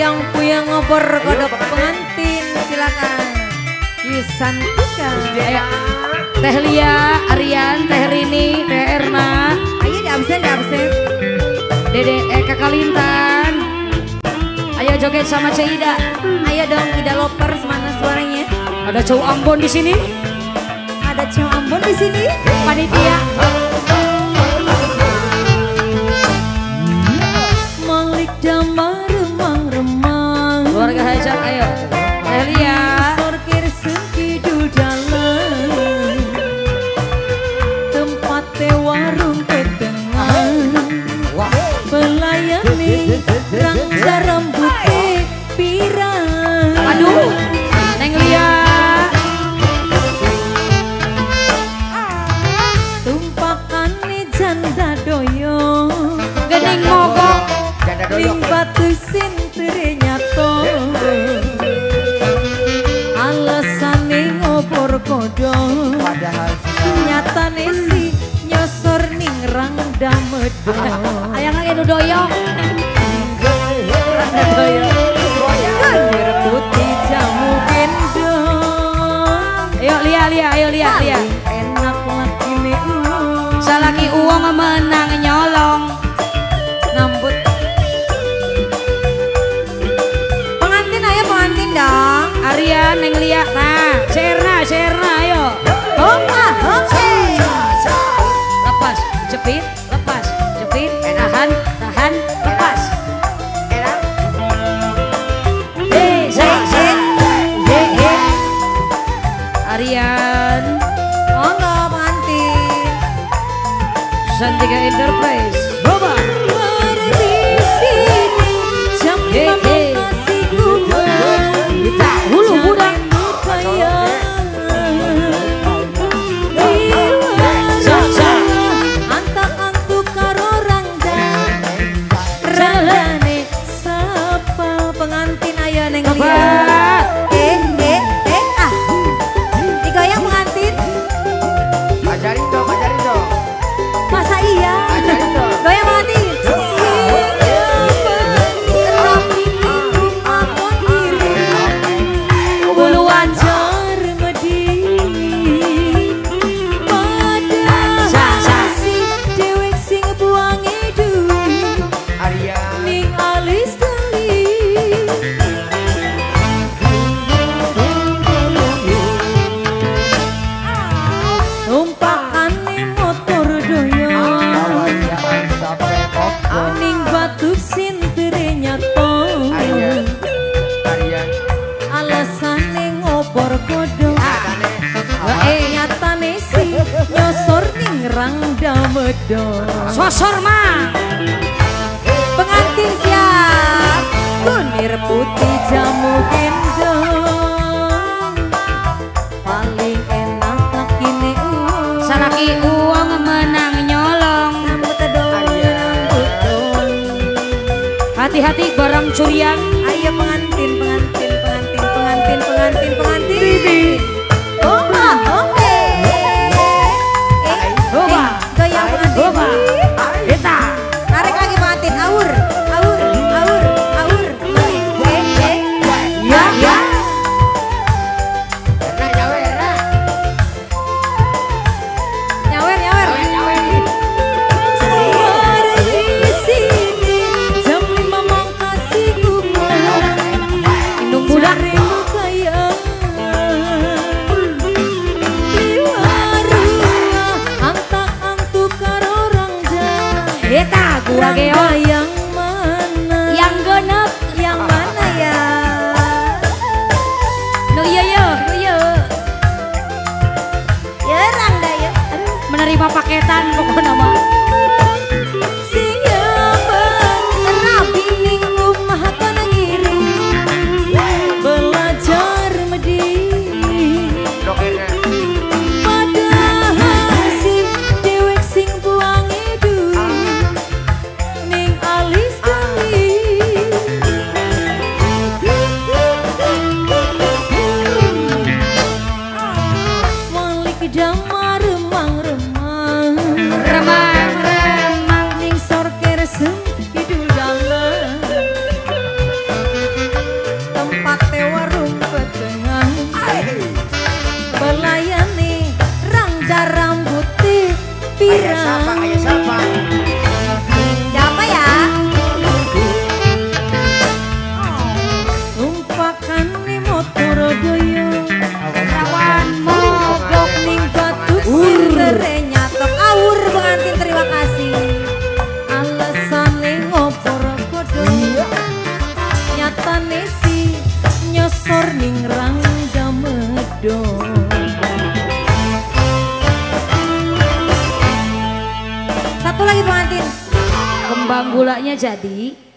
Yang punya ngobor kodok pengantin silakan. Disantikan. Ayo. Teh Lia, Aryan, Teh Rini, Teh Erna. Ayo di absen. Dede Kakak Lintan. Ayo joget sama Ceida. Ayo dong Ida Lopers, mana suaranya? Ada cowok Ambon di sini. Ada cowok Ambon di sini. Panitia. Malik damar remang-remang. Keluarga hajat ayo. Teh Lia. Sorkir sekidul dalam. Tempat warung ketengah. Pelayani rangga rambutnya pirang. Aduh, Neng Lia. Tumpakan nih janda doyo. Gening mogok. Ning batu sintere nyato. Alasane ngopor kodong. Nyatane si nyosor ning rang damedo. Ayang lagi nu doyok. Rangga doyo. Kan putih jamu gendong. Ayo Lia, ayo Lia. Enak lagi nih. Salaki uang menang nyolong. Ngambut. Pengantin ayo pengantin dong. Aryan, Neng Lia. Nah, Cerna ayo. Oke. Lepas, jepit, lepas, jepit, tahan, lepas. Aryan, Monggo pengantin. Santika Enterprise. Boba. Di sini jam 5 masih kubang. Kita hulu budak. Antak-antuk karo rangga. Rangane sapa pengantin ayo neng Lia. Digoyang pengantin. Ajarin dong. Masa iya? Goyang pengantin. Nyatane si nyosor ning rang damedo. Sosor mah. Pengantin siap. Kunir putih jamu gendong. Paling enak laki nih. Salaki uang menang nyolong. Rambut dong. Hati-hati barang curian. Ayo pengantin. Oke. Goyang pengantin. Kita. Tarik lagi pengantin. Aur. Ya. Nyawer. Di sini jam 5 makasih kubang. Indung budak. Gua geol yang mana? yang genep Yang mana ya? nu ieu Ya rangga ya. Aduh. menerima paketan pokoknya mah. Siapa rabi ning rumah tanah ngiri. Belajar medi. Padahal si dewek sing buang hidup. Ning alis kami. Walik damar remang-remang. kidul dalam tempat warung petengang belayani rangga rambutnya pirang. Ayah siapa? Siapa ya? Tumpakan nih motor doyo rawan mogok ning batu sirere nyatok awur pengantin terima kasih alasane ngopor godho nyatane si nyosor ning rangga medok. Satu lagi pengantin. Kembang gulanya jadi.